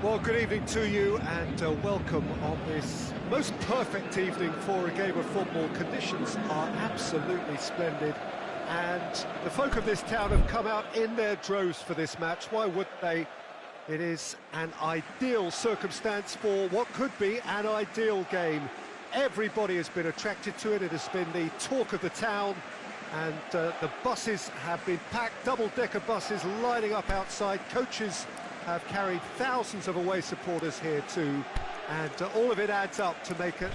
Well, good evening to you and welcome on this most perfect evening for a game of football. Conditions are absolutely splendid and the folk of this town have come out in their droves for this match. Why wouldn't they? It is an ideal circumstance for what could be an ideal game. Everybody has been attracted to it. It has been the talk of the town, and the buses have been packed, double-decker buses lining up outside. Coaches have carried thousands of away supporters here too, and all of it adds up to make a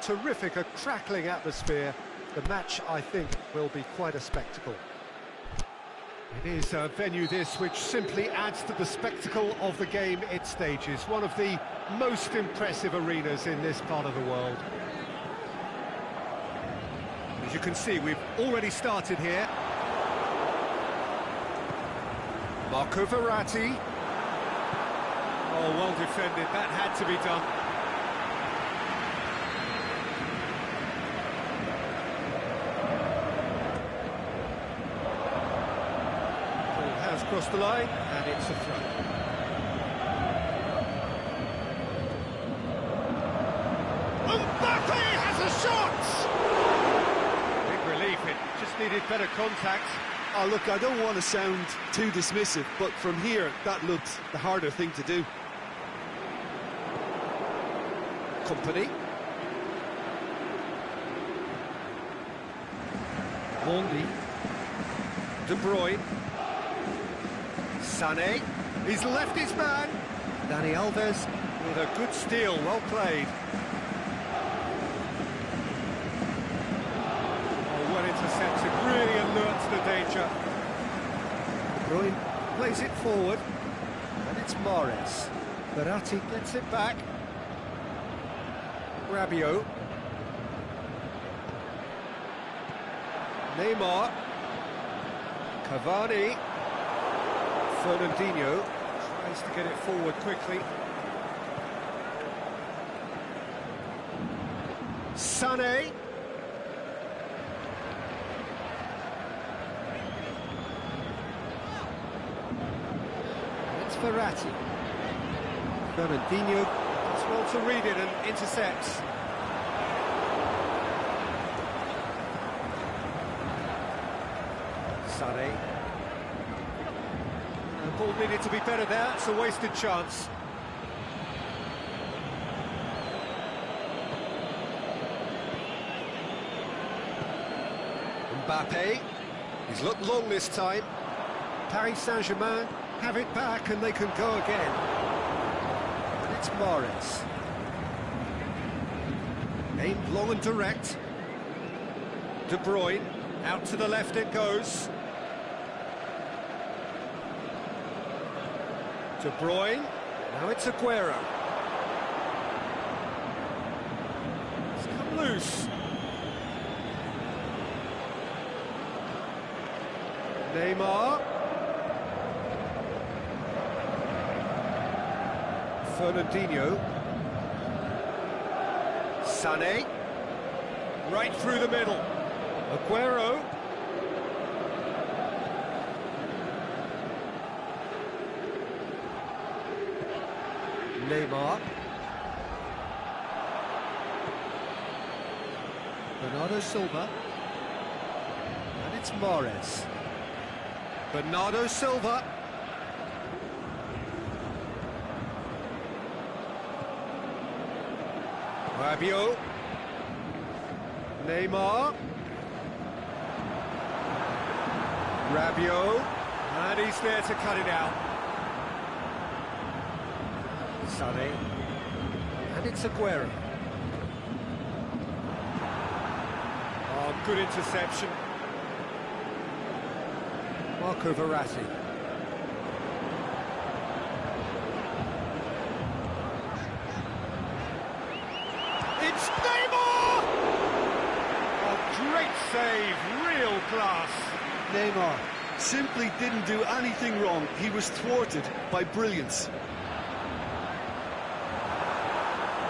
terrific, a crackling atmosphere. The match, I think, will be quite a spectacle. It is a venue this which simply adds to the spectacle of the game it stages. One of the most impressive arenas in this part of the world. As you can see, we've already started here. Marco Verratti. Oh, well defended, that had to be done. Ball has crossed the line, and it's a throw. Mbappe has a shot! Big relief, it just needed better contact. Oh, look, I don't want to sound too dismissive, but from here, that looked the harder thing to do. Company. Mondi. De Bruyne. Sané. He's left his man. Dani Alves with a good steal, well played. Oh, well intercepted, really alert to the danger. De Bruyne plays it forward, and it's Mahrez. Verratti gets it back. Rabiot. Neymar. Cavani. Fernandinho tries to get it forward quickly. Sané. It's Verratti. Fernandinho does well to read it and intercepts. Sané. The ball needed to be better there, it's a wasted chance. Mbappe, he's looked long this time. Paris Saint-Germain have it back and they can go again. And it's Mahrez. Aimed long and direct. De Bruyne, out to the left it goes. De Bruyne, now it's Aguero. It's come loose. Neymar. Fernandinho. Sané. Right through the middle. Aguero. Neymar. Bernardo Silva. And it's Mahrez. Bernardo Silva. Rabiot. Neymar. Rabiot. And he's there to cut it out. Sané. And it's Aguero. Oh, good interception. Marco Verratti. It's Neymar! Oh, great save, real class. Neymar simply didn't do anything wrong. He was thwarted by brilliance.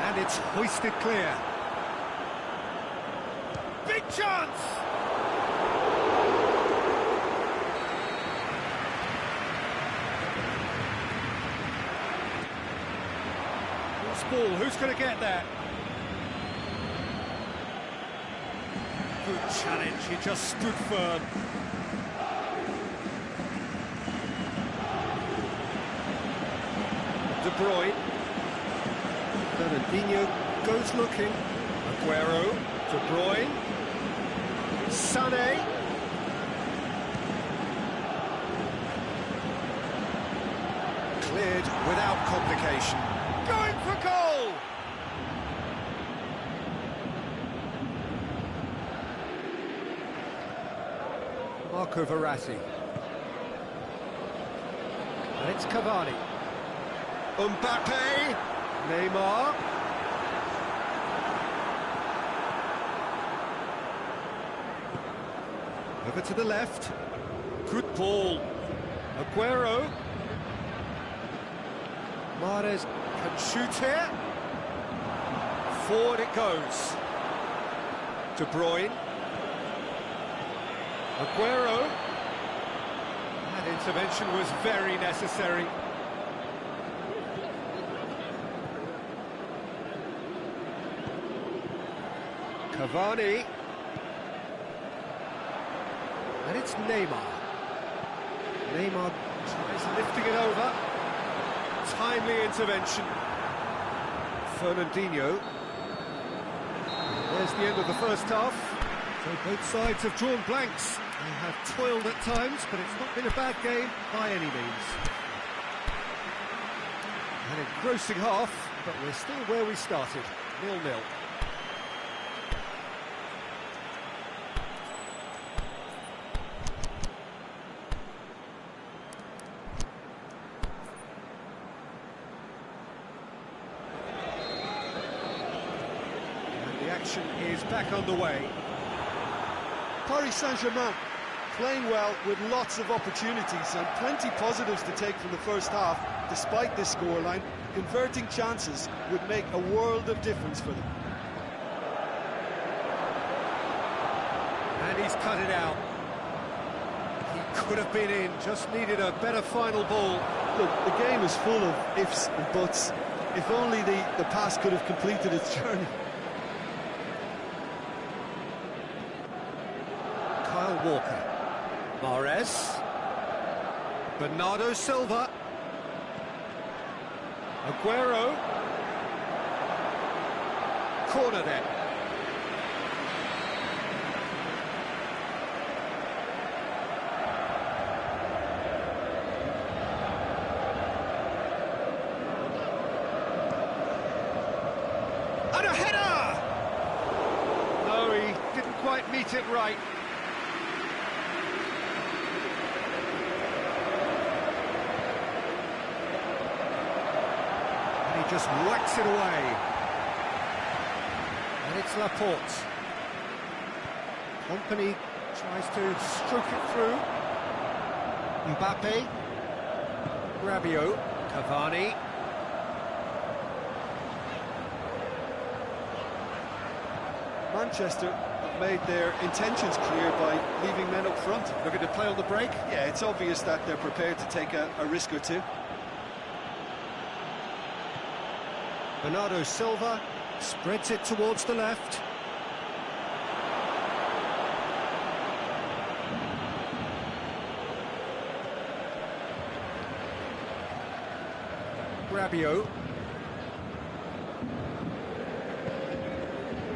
And it's hoisted clear. Big chance! Loose ball, who's going to get there? Good challenge, he just stood firm. De Bruyne. Fernandinho goes looking. Aguero, De Bruyne. Sané. Cleared without complication. Going for goal! Marco Verratti. And it's Cavani. Mbappe. Neymar. Over to the left. Good ball. Aguero. Mahrez can shoot here. Forward it goes. De Bruyne. Aguero. That intervention was very necessary. Cavani. And it's Neymar. Neymar tries lifting it over. Timely intervention. Fernandinho. There's the end of the first half. So both sides have drawn blanks. They have toiled at times, but it's not been a bad game by any means. An engrossing half, but we're still where we started, 0-0. Action is back underway. Paris Saint-Germain playing well with lots of opportunities and plenty positives to take from the first half. Despite this scoreline, converting chances would make a world of difference for them. And he's cut it out. He could have been in, just needed a better final ball. Look, the game is full of ifs and buts. If only the pass could have completed its journey. Walker. Mahrez. Bernardo Silva. Aguero. Corner then. And a header! No, he didn't quite meet it right. Just whacks it away. And it's Laporte. Company tries to stroke it through. Mbappe. Rabiot. Cavani. Manchester have made their intentions clear by leaving men up front. Looking to play on the break? Yeah, it's obvious that they're prepared to take a risk or two. Bernardo Silva spreads it towards the left. Rabiot.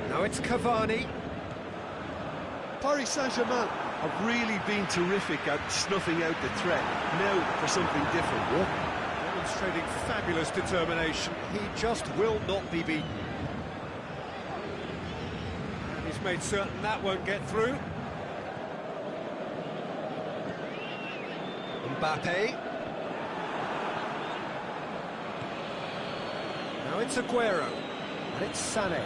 Now it's Cavani. Paris Saint-Germain have really been terrific at snuffing out the threat. Now for something different. Demonstrating fabulous determination. He just will not be beaten. And he's made certain that won't get through. Mbappe. Now it's Aguero. And it's Sané.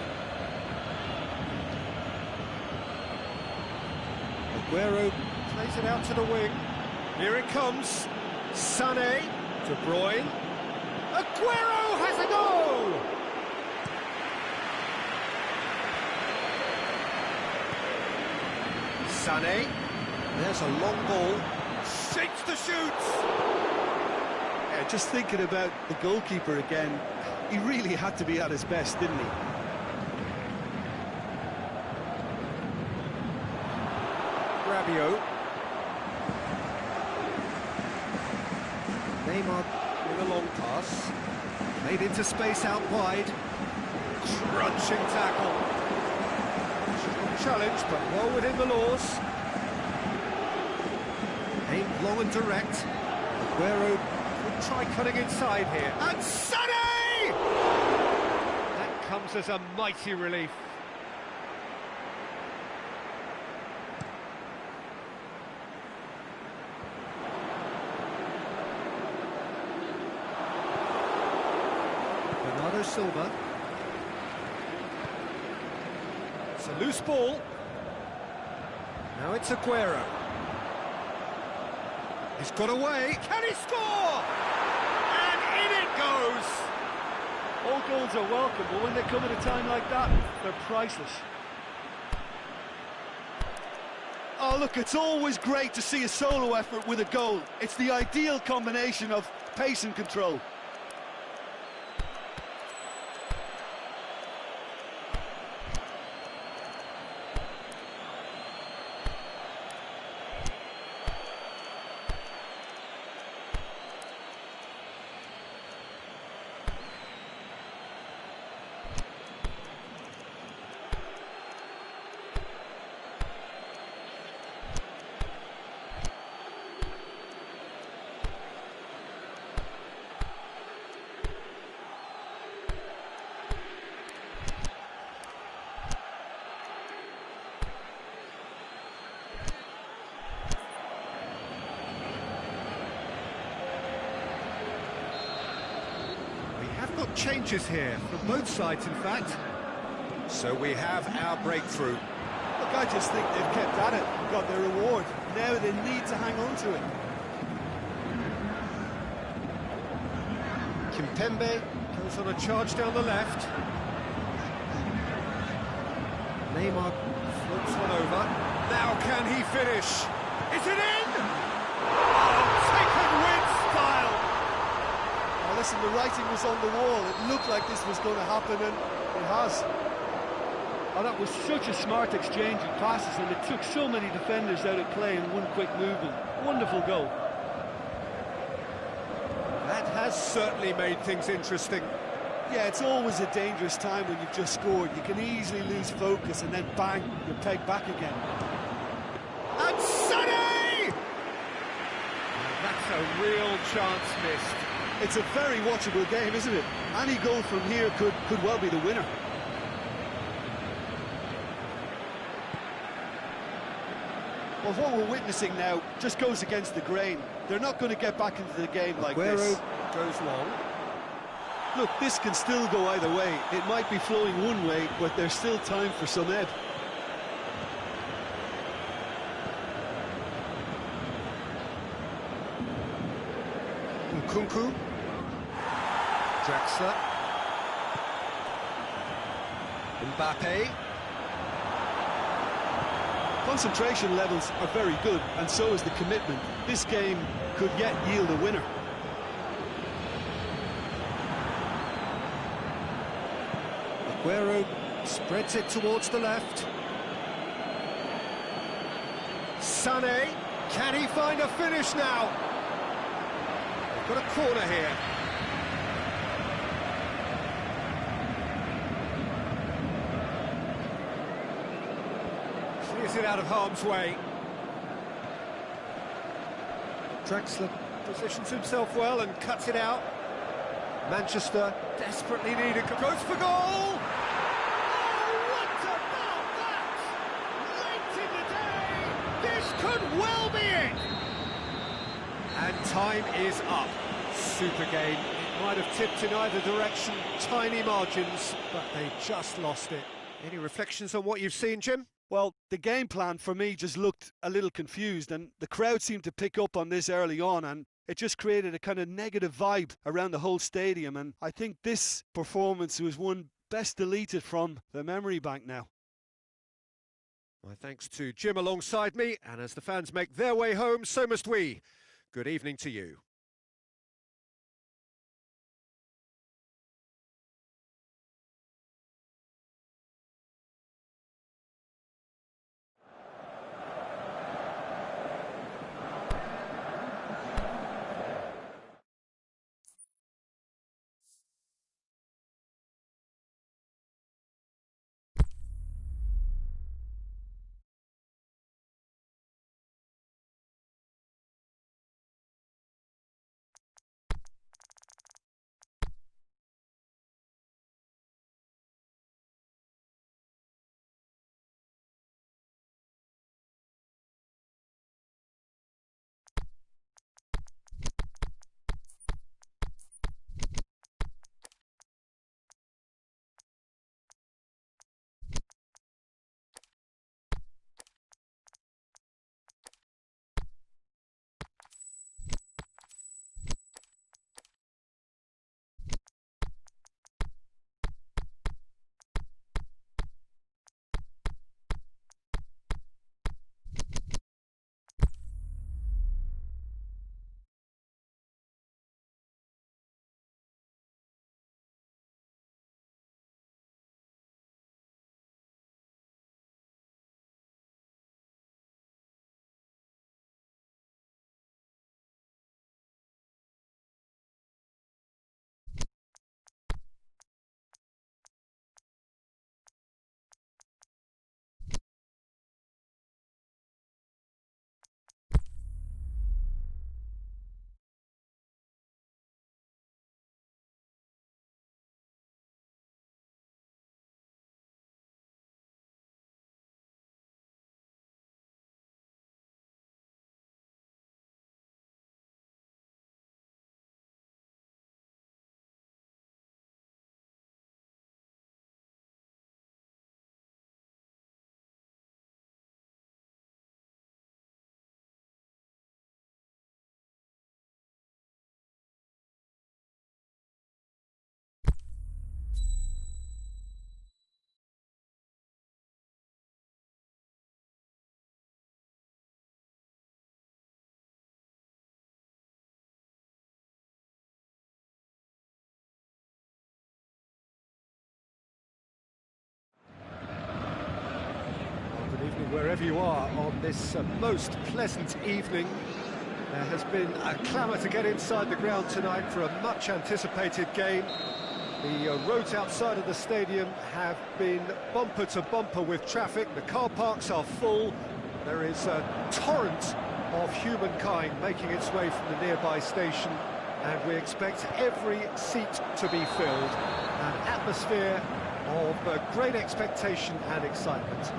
Aguero plays it out to the wing. Here it comes. Sané. De Bruyne. Aguero has a goal! Sané. There's a long ball. Shakes the shoots! Yeah, just thinking about the goalkeeper again, He really had to be at his best, didn't he? Rabiot. Neymar with a long pass. Played into space out wide. Crunching tackle. Strong challenge, but well within the laws. Aimed long and direct. Aguero could try cutting inside here. And Sané! That comes as a mighty relief. Bernardo Silva. It's a loose ball. Now it's Aguero. He's got away. Can he score? And in it goes. All goals are welcome, but when they come at a time like that, they're priceless. Oh, look, it's always great to see a solo effort with a goal. It's the ideal combination of pace and control. Got changes here from both sides, in fact. So we have our breakthrough. Look, I just think they've kept at it and got their reward. Now they need to hang on to it. Kimpembe goes on a charge down the left. Neymar floats one over. Now can he finish? Is it in? Oh, taken with style! Listen, the writing was on the wall. It looked like this was going to happen, and it has. Oh, that was such a smart exchange of passes, and it took so many defenders out of play in one quick movement. Wonderful goal. That has certainly made things interesting. Yeah, it's always a dangerous time when you've just scored. You can easily lose focus, and then bang, you're pegged back again. And Sané! That's a real chance missed. It's a very watchable game, isn't it? Any goal from here could well be the winner. Well, what we're witnessing now just goes against the grain. They're not going to get back into the game like this. Aguero goes long. Look, this can still go either way. It might be flowing one way, but there's still time for some ebb. Nkunku. Draxler. Mbappe. Concentration levels are very good, and so is the commitment. This game could yet yield a winner. Aguero spreads it towards the left. Sané, can he find a finish now? They've got a corner here. Clears it out of harm's way. Draxler positions himself well and cuts it out. Manchester desperately need it. Goes for goal! Oh, what about that? Late in the day, this could well be it! And time is up. Super game. It might have tipped in either direction, tiny margins, but they just lost it. Any reflections on what you've seen, Jim? Well, the game plan for me just looked a little confused, and the crowd seemed to pick up on this early on, and it just created a kind of negative vibe around the whole stadium, and I think this performance was one best deleted from the memory bank now. My thanks to Jim alongside me, and as the fans make their way home, so must we. Good evening to you. wherever you are on this most pleasant evening. There has been a clamour to get inside the ground tonight for a much-anticipated game. The roads outside of the stadium have been bumper to bumper with traffic. The car parks are full. There is a torrent of humankind making its way from the nearby station, and we expect every seat to be filled. An atmosphere of great expectation and excitement.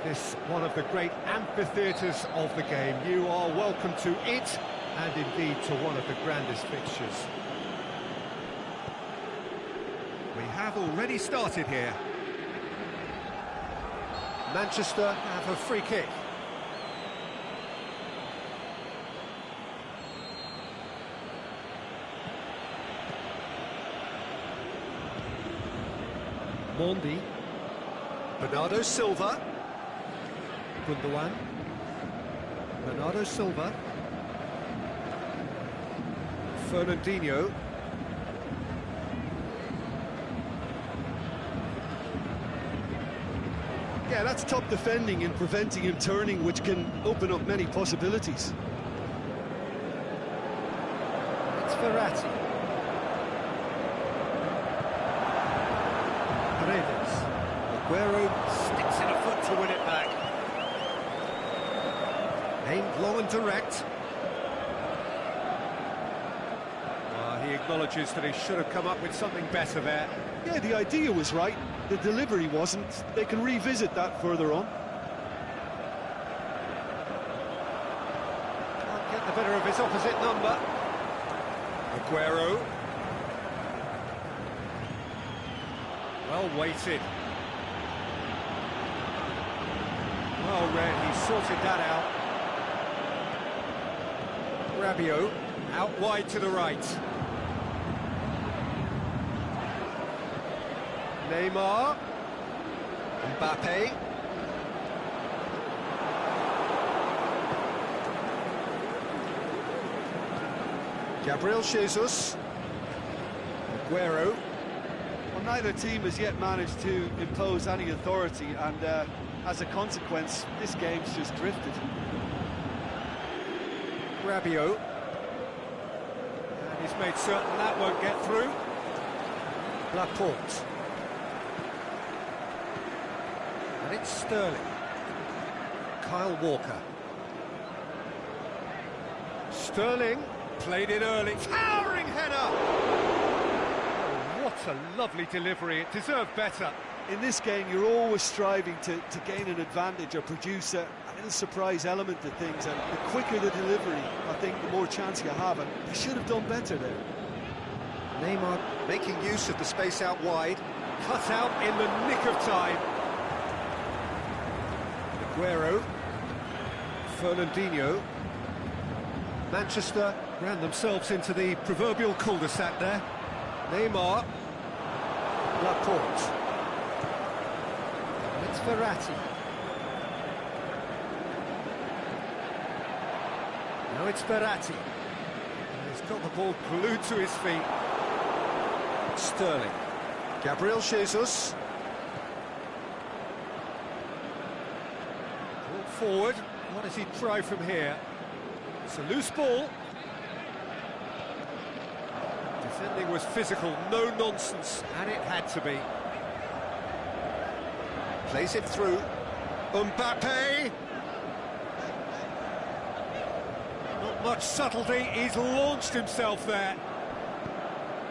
This one of the great amphitheatres of the game. You are welcome to it, and indeed to one of the grandest fixtures. We have already started here. Manchester have a free kick. Mondi, Bernardo Silva, Gundogan, Bernardo Silva, Fernandinho, yeah, that's top defending and preventing him turning, which can open up many possibilities. It's Verratti. Aguero sticks in a foot to win it back. Aimed long and direct. He acknowledges that he should have come up with something better there. Yeah, the idea was right, the delivery wasn't. They can revisit that further on. Can't get the better of his opposite number. Aguero. Well weighted. Well read, he sorted that out. Rabiot, out wide to the right. Neymar. Mbappe. Gabriel Jesus. Aguero. Well, neither team has yet managed to impose any authority, and as a consequence, this game's just drifted. Rabiot. And he's made certain that won't get through. Laporte. And it's Sterling. Kyle Walker. Sterling played it early. Towering header! Oh, what a lovely delivery. It deserved better. In this game, you're always striving to gain an advantage or produce a little surprise element to things, and the quicker the delivery, I think, the more chance you have, and they should have done better there. Neymar making use of the space out wide, cut out in the nick of time. Aguero, Fernandinho. Manchester ran themselves into the proverbial cul-de-sac there. Neymar, Laporte. It's Verratti. Now it's Verratti. And he's got the ball glued to his feet. Sterling. Gabriel Jesus. Ball forward. What does he try from here? It's a loose ball. Defending was physical, no nonsense, and it had to be. Plays it through. Mbappe. Not much subtlety, he's launched himself there.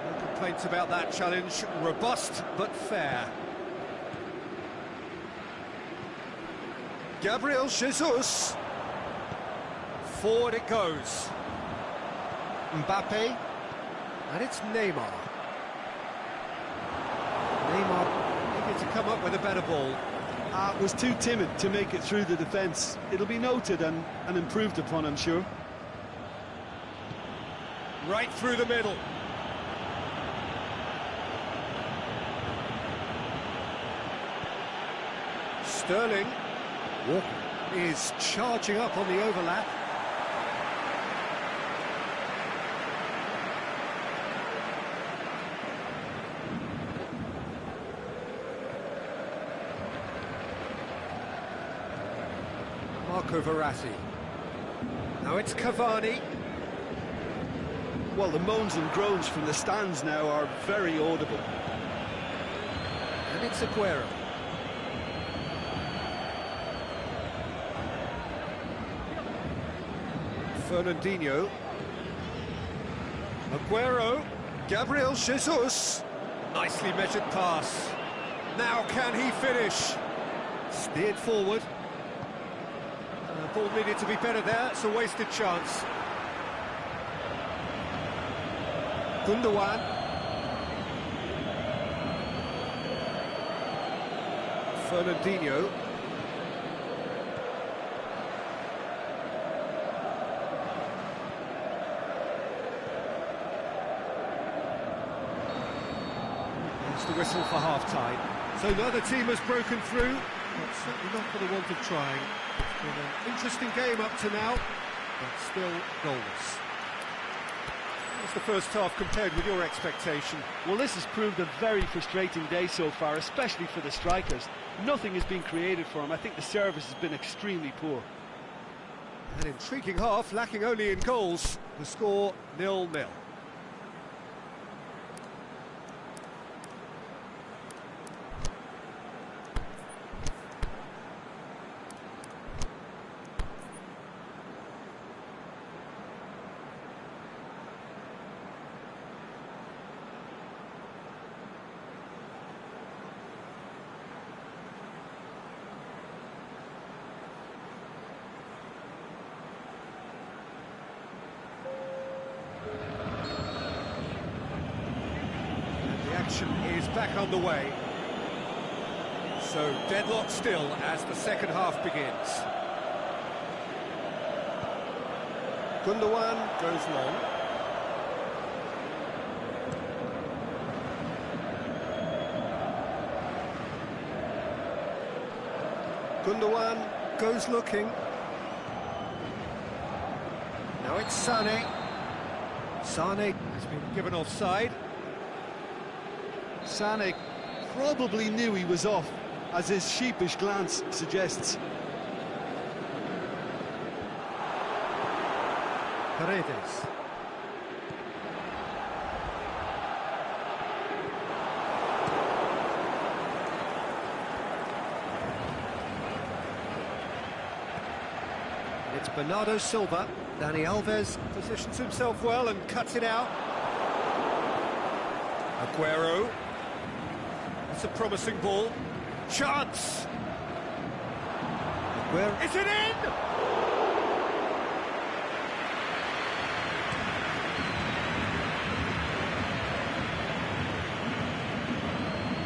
No complaints about that challenge. Robust but fair. Gabriel Jesus. Forward it goes. Mbappe. And it's Neymar. Neymar needed to come up with a better ball. Was too timid to make it through the defence. It'll be noted and improved upon, I'm sure. Right through the middle. Sterling. Walker is charging up on the overlap. Marco Verratti. Now it's Cavani. Well, the moans and groans from the stands now are very audible. And it's Aguero. Fernandinho. Aguero. Gabriel Jesus. Nicely measured pass. Now can he finish? Steered forward. Ball needed to be better there. It's a wasted chance. Gundogan. Fernandinho. It's the whistle for half-time. So neither team has broken through, but certainly not for the want of trying. It's been an interesting game up to now, but still goalless. What's the first half compared with your expectation? Well, this has proved a very frustrating day so far, especially for the strikers. Nothing has been created for them. I think the service has been extremely poor. An intriguing half, lacking only in goals. The score 0-0. Action is back on the way. So deadlock still as the second half begins. Gundogan goes long. Gundogan goes looking. Now it's Sané. Sané has been given offside. Sané probably knew he was off, as his sheepish glance suggests. Paredes. It's Bernardo Silva. Dani Alves positions himself well and cuts it out. Aguero. It's a promising ball. Chance! Aguero. Is it in?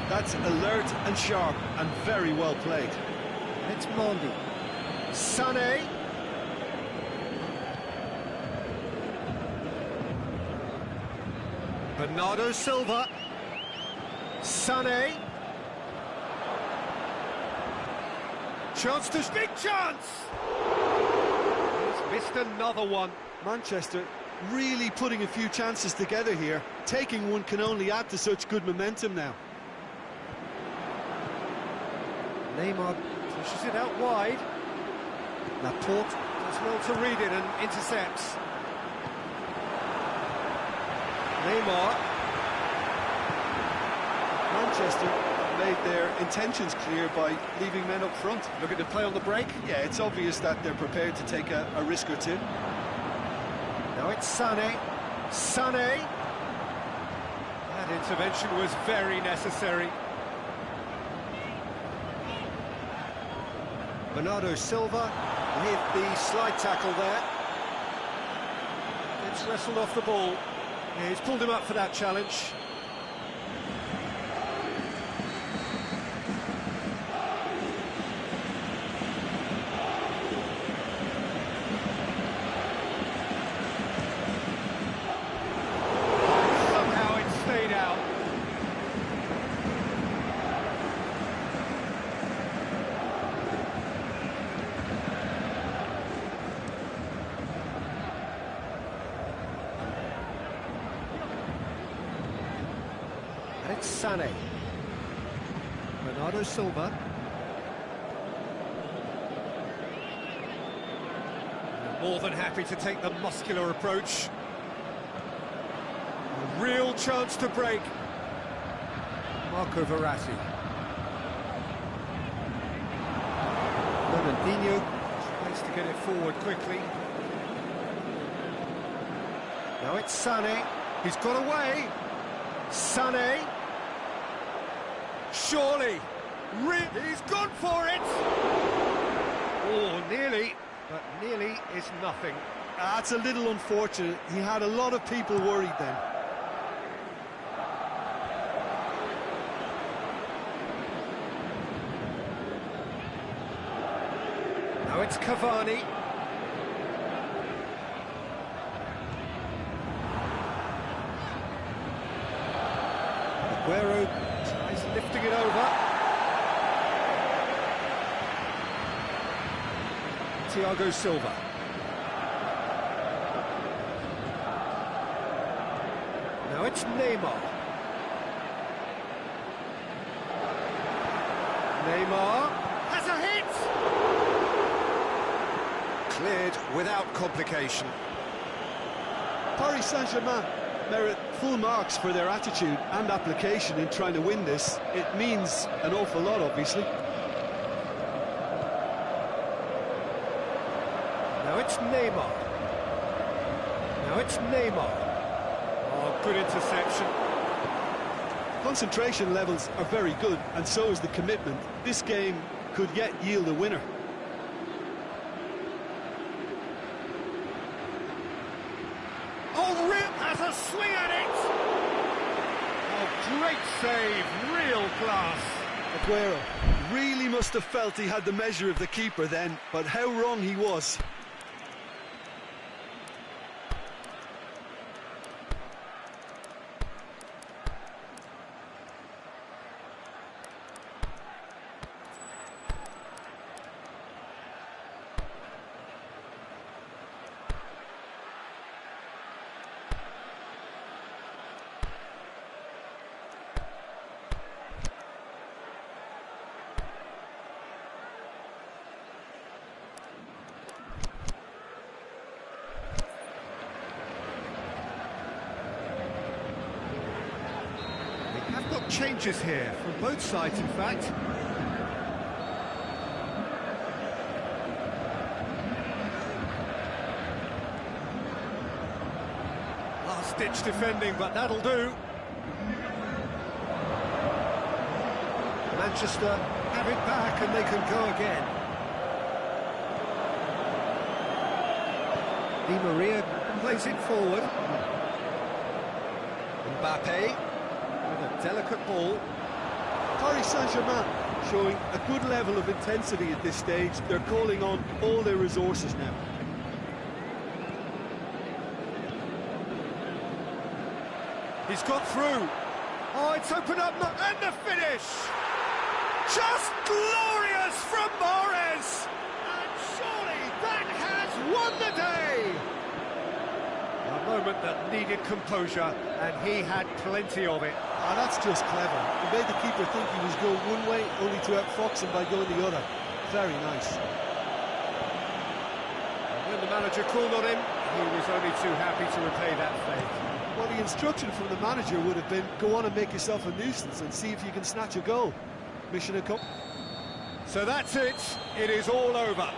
That's alert and sharp and very well played. It's Mondi. Sané. Bernardo Silva. Sané. Chance to... Big chance! He's missed another one. Manchester really putting a few chances together here. Taking one can only add to such good momentum now. Neymar pushes it out wide. Laporte does well to read it and intercepts. Neymar. Manchester made their intentions clear by leaving men up front. Looking to play on the break. Yeah, it's obvious that they're prepared to take a risk or two. Now it's Sané. Sané. That intervention was very necessary. Bernardo Silva with the slide tackle there. It's wrestled off the ball. Yeah, he's pulled him up for that challenge. Somehow it stayed out. And it's Sané. Bernardo Silva. More than happy to take the muscular approach. A real chance to break. Marco Verratti. Fernandinho tries to get it forward quickly. Now it's Sané. He's got away. Sané. Surely. He's gone for it. Oh, nearly. But nearly is nothing. That's a little unfortunate. He had a lot of people worried then. Now it's Cavani. Aguero tries lifting it over. Thiago Silva. Now it's Neymar. Neymar has a hit! Cleared without complication. Paris Saint-Germain merit full marks for their attitude and application in trying to win this. It means an awful lot, obviously. Now it's Neymar. Now it's Neymar. Oh, good interception. Concentration levels are very good, and so is the commitment. This game could yet yield a winner. Oh, Rip has a swing at it! Oh, great save, real class. Aguero really must have felt he had the measure of the keeper then, but how wrong he was. I've got changes here from both sides, in fact. Last-ditch defending, but that'll do. Manchester have it back and they can go again. Di Maria plays it forward. Mbappe. With a delicate ball. Paris Saint-Germain showing a good level of intensity at this stage. They're calling on all their resources now. He's got through. Oh, it's opened up, and the finish! Just glorious from Mahrez! And surely that has won the day! A moment that needed composure, and he had plenty of it. Oh, that's just clever. He made the keeper think he was going one way, only to outfox him by going the other. Very nice. And when the manager called on him, he was only too happy to repay that favour. Well, the instruction from the manager would have been, go on and make yourself a nuisance and see if you can snatch a goal. Mission accomplished. So that's it. It is all over.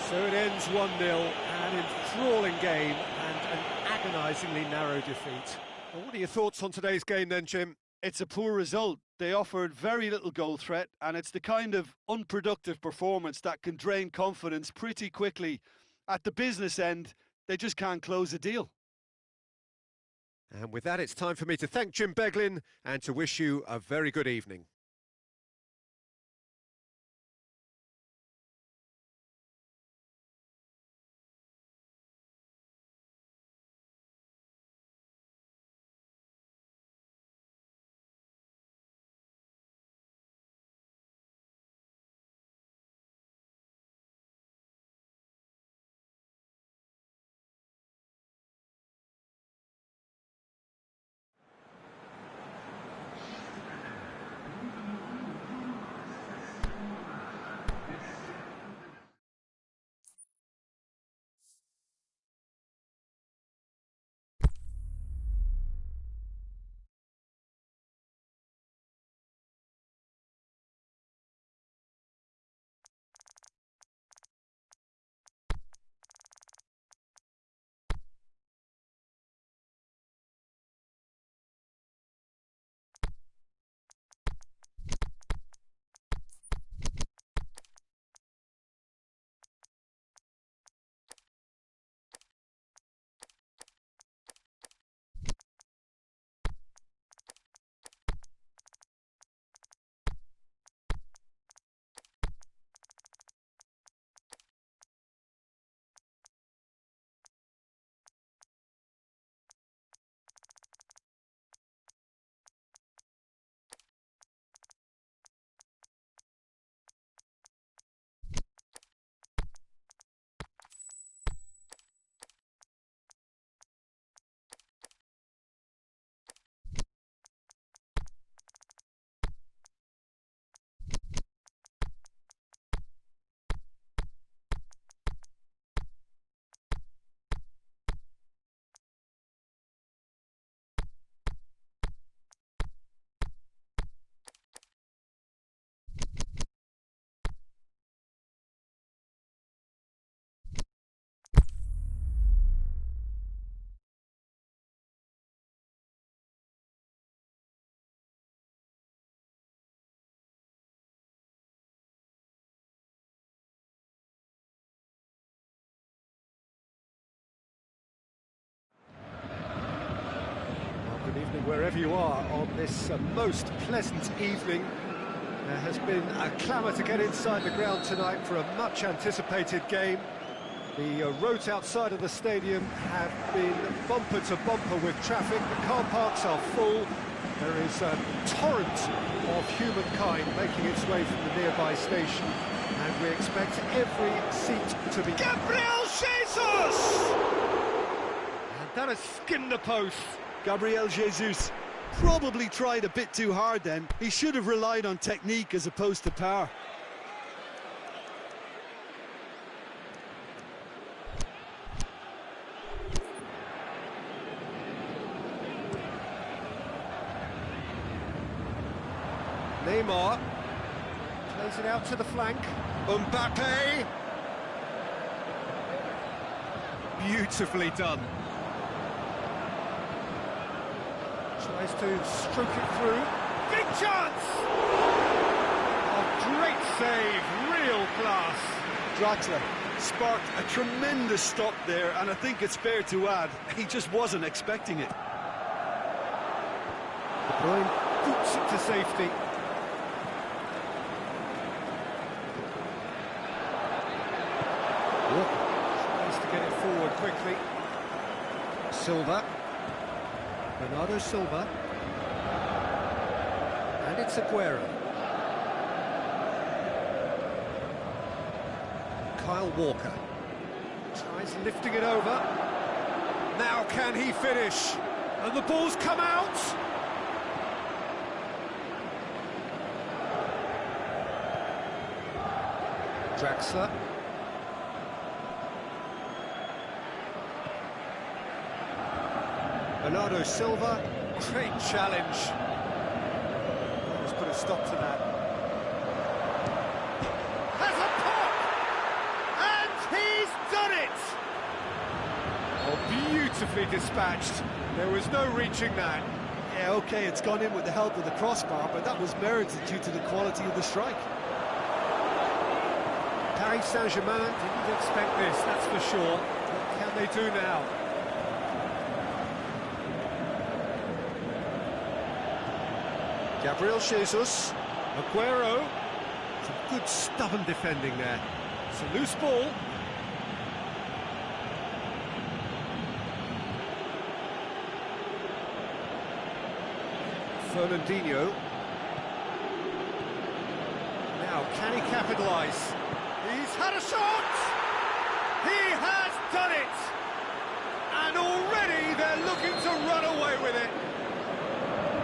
So it ends 1-0, an enthralling game and an agonisingly narrow defeat. Well, what are your thoughts on today's game then, Jim? It's a poor result. They offered very little goal threat, and it's the kind of unproductive performance that can drain confidence pretty quickly. At the business end, they just can't close a deal. And with that, it's time for me to thank Jim Beglin and to wish you a very good evening. wherever you are on this most pleasant evening. There has been a clamour to get inside the ground tonight for a much-anticipated game. The roads outside of the stadium have been bumper to bumper with traffic. The car parks are full. There is a torrent of humankind making its way from the nearby station, and we expect every seat to be... Gabriel Jesus! And that has skimmed the post. Gabriel Jesus probably tried a bit too hard then. He should have relied on technique as opposed to power. Neymar plays it out to the flank. Mbappe. Beautifully done. Tries to stroke it through. Big chance! Oh, great save, real class. Draxler sparked a tremendous stop there, and I think it's fair to add, he just wasn't expecting it. De Bruyne boots it to safety. Tries to get it forward quickly. Silva. Bernardo Silva. And it's Aguero. Kyle Walker. Tries lifting it over. Now can he finish? And the ball's come out! Draxler. Bernardo Silva, great challenge. Let's put a stop to that. Has a pop! And he's done it! Oh, beautifully dispatched. There was no reaching that. Yeah, OK, it's gone in with the help of the crossbar, but that was merited due to the quality of the strike. Paris Saint-Germain didn't expect this, that's for sure. What can they do now? Gabriel Jesus. Aguero. Some good stubborn defending there. It's a loose ball. Fernandinho. Now, can he capitalise? He's had a shot! He has done it! And already they're looking to run away with it.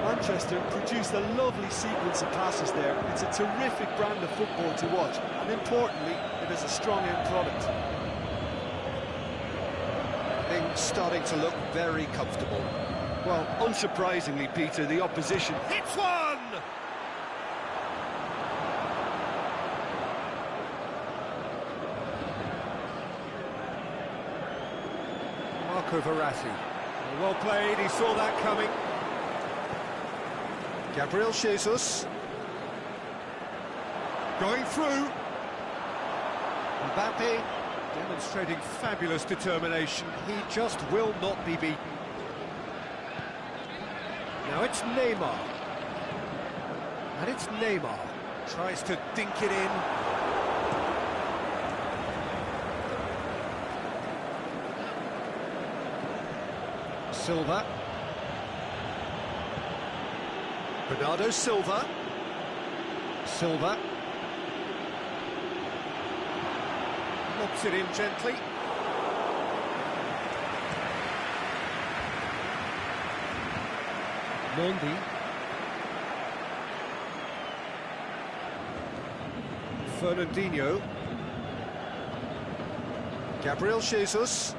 Manchester produced a lovely sequence of passes there. It's a terrific brand of football to watch, and importantly, it is a strong end product. Things starting to look very comfortable. Well, unsurprisingly, Peter, the opposition hits one! Marco Verratti. Well played, he saw that coming. Gabriel Jesus. Going through. Mbappe demonstrating fabulous determination. He just will not be beaten. Now it's Neymar. And it's Neymar. Tries to dink it in. Silva. Bernardo Silva. Silva. Lobs it in gently. Mondi. Fernandinho. Gabriel Jesus.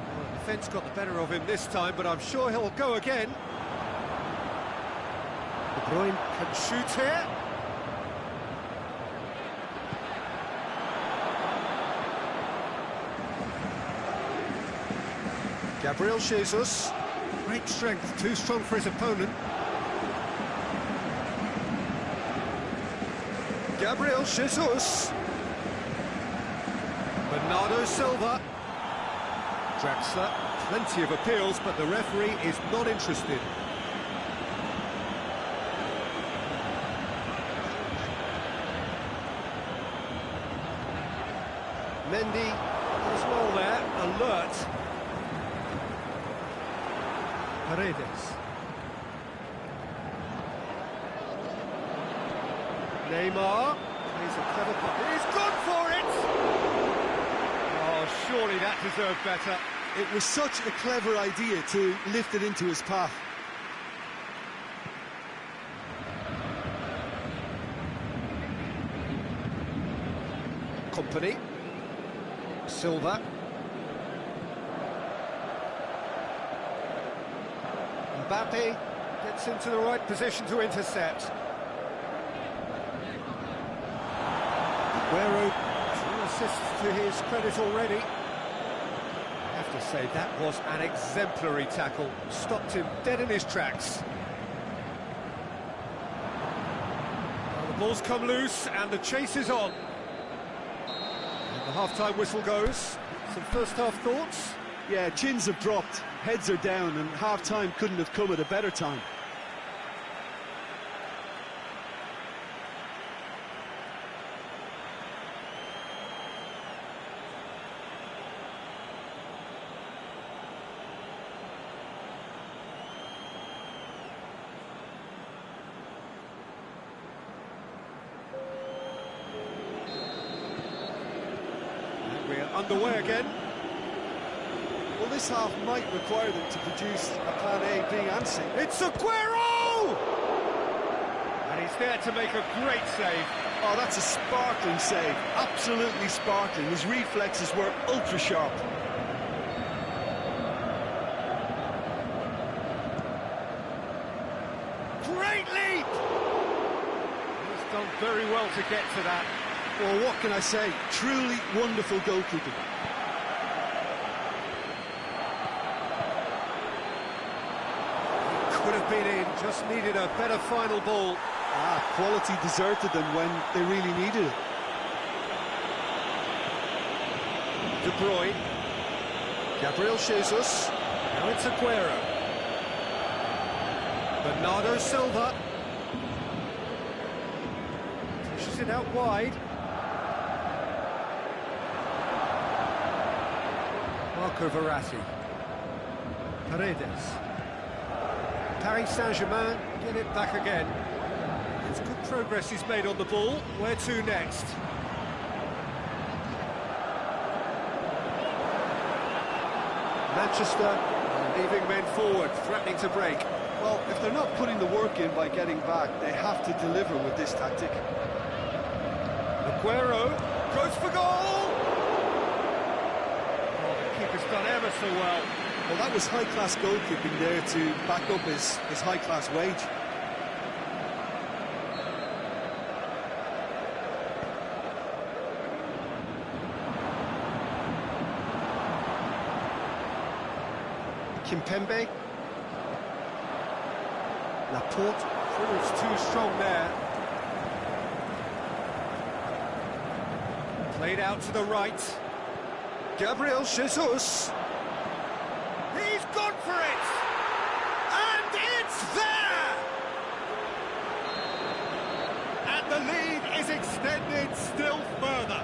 Well, the defence got the better of him this time, but I'm sure he'll go again. De Bruyne can shoot here. Gabriel Jesus. Great strength, too strong for his opponent. Gabriel Jesus. Bernardo Silva. Draxler Plenty of appeals, but the referee is not interested. Mendy as well there, alert. Paredes. Neymar plays a clever pass. He's gone for it! Oh, surely that deserved better. It was such a clever idea to lift it into his path. Company. Silva. Mbappe gets into the right position to intercept. Aguero, 2 assists to his credit already. I have to say, that was an exemplary tackle. Stopped him dead in his tracks. Well, the ball's come loose and the chase is on. And the half-time whistle goes. Some first-half thoughts? Yeah, chins have dropped, heads are down, and half-time couldn't have come at a better time. We're underway again. Well, this half might require them to produce a plan A, B and C. It's Aguero! And he's there to make a great save. Oh, that's a sparkling save. Absolutely sparkling. His reflexes were ultra sharp. Great leap! He's done very well to get to that. Well, what can I say? Truly wonderful goalkeeping. Could have been in, just needed a better final ball. Quality deserted them when they really needed it. De Bruyne. Gabriel Jesus. Now it's Aguero. Bernardo Silva. Pushes it out wide. Marco Verratti. Paredes. Paris Saint-Germain get it back again. It's good progress he's made on the ball. Where to next? Manchester leaving men forward, threatening to break. Well, if they're not putting the work in by getting back, they have to deliver with this tactic. Aguero goes for goal! Oh, the keeper's done ever so well. Well, that was high-class goalkeeping there to back up his high-class wage. Kimpembe. Laporte proves too strong there. Played out to the right. Gabriel Jesus. He's gone for it! And it's there! And the lead is extended still further.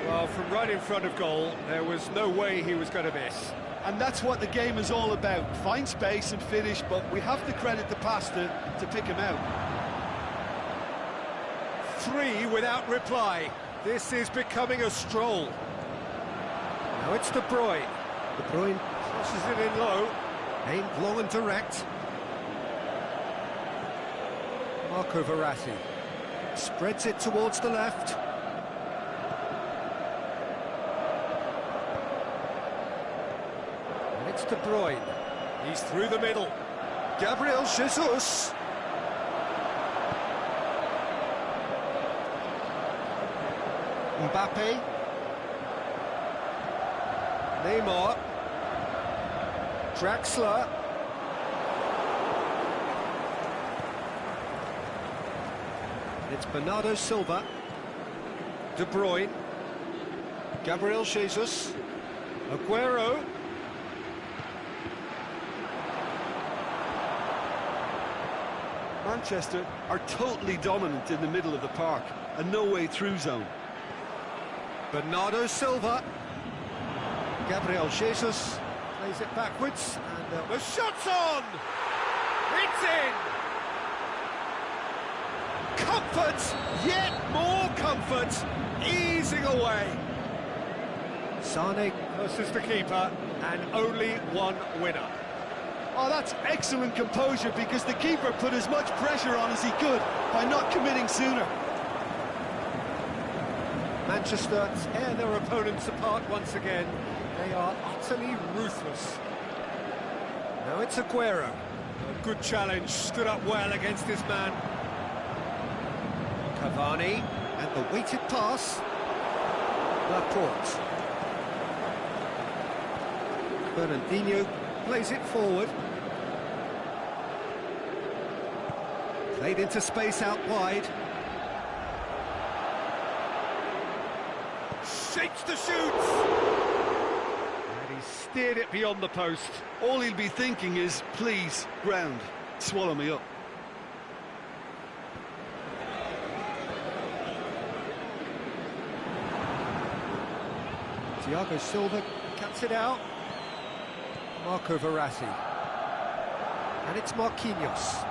Well, from right in front of goal, there was no way he was going to miss. And that's what the game is all about. Find space and finish, but we have to credit the pass to pick him out. 3 without reply. This is becoming a stroll. Now it's De Bruyne. De Bruyne crosses it in low. Aimed long and direct. Marco Verratti spreads it towards the left. And it's De Bruyne. He's through the middle. Gabriel Jesus. Mbappe. Neymar. Draxler. It's Bernardo Silva. De Bruyne. Gabriel Jesus. Aguero. Manchester are totally dominant in the middle of the park, a no-way-through zone. Bernardo Silva. Gabriel Jesus plays it backwards, and the shot's on! It's in! Comfort! Yet more comfort! Easing away! Sane versus the keeper, and only one winner. Oh, that's excellent composure, because the keeper put as much pressure on as he could by not committing sooner. Manchester tear their opponents apart once again. They are utterly ruthless. Now it's Aguero. A good challenge, stood up well against this man. Cavani, and the weighted pass. Laporte. Fernandinho plays it forward. Played into space out wide. Shapes to shoot! And he steered it beyond the post. All he'll be thinking is, please, ground, swallow me up. Thiago Silva cuts it out. Marco Verratti. And it's Marquinhos.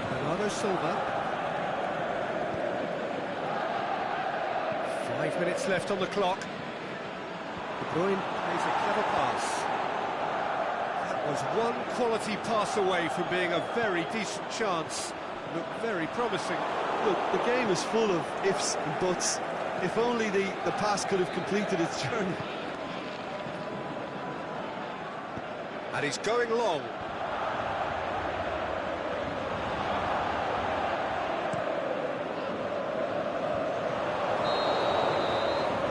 Bernardo Silva. 5 minutes left on the clock. De Bruyne plays a clever pass. That was one quality pass away from being a very decent chance. Looked very promising. Look, the game is full of ifs and buts. If only the pass could have completed its journey. And he's going long.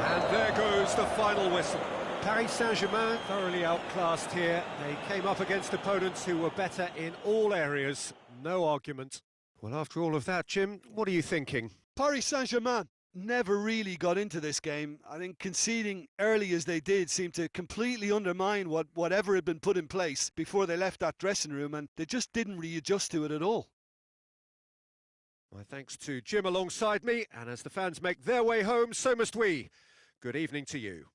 And there goes the final whistle. Paris Saint-Germain thoroughly outclassed here. They came up against opponents who were better in all areas. No argument. Well, after all of that, Jim, what are you thinking? Paris Saint-Germain never really got into this game. I think conceding early as they did seemed to completely undermine whatever had been put in place before they left that dressing room, and they just didn't readjust to it at all. My thanks to Jim alongside me, and as the fans make their way home, so must we. Good evening to you.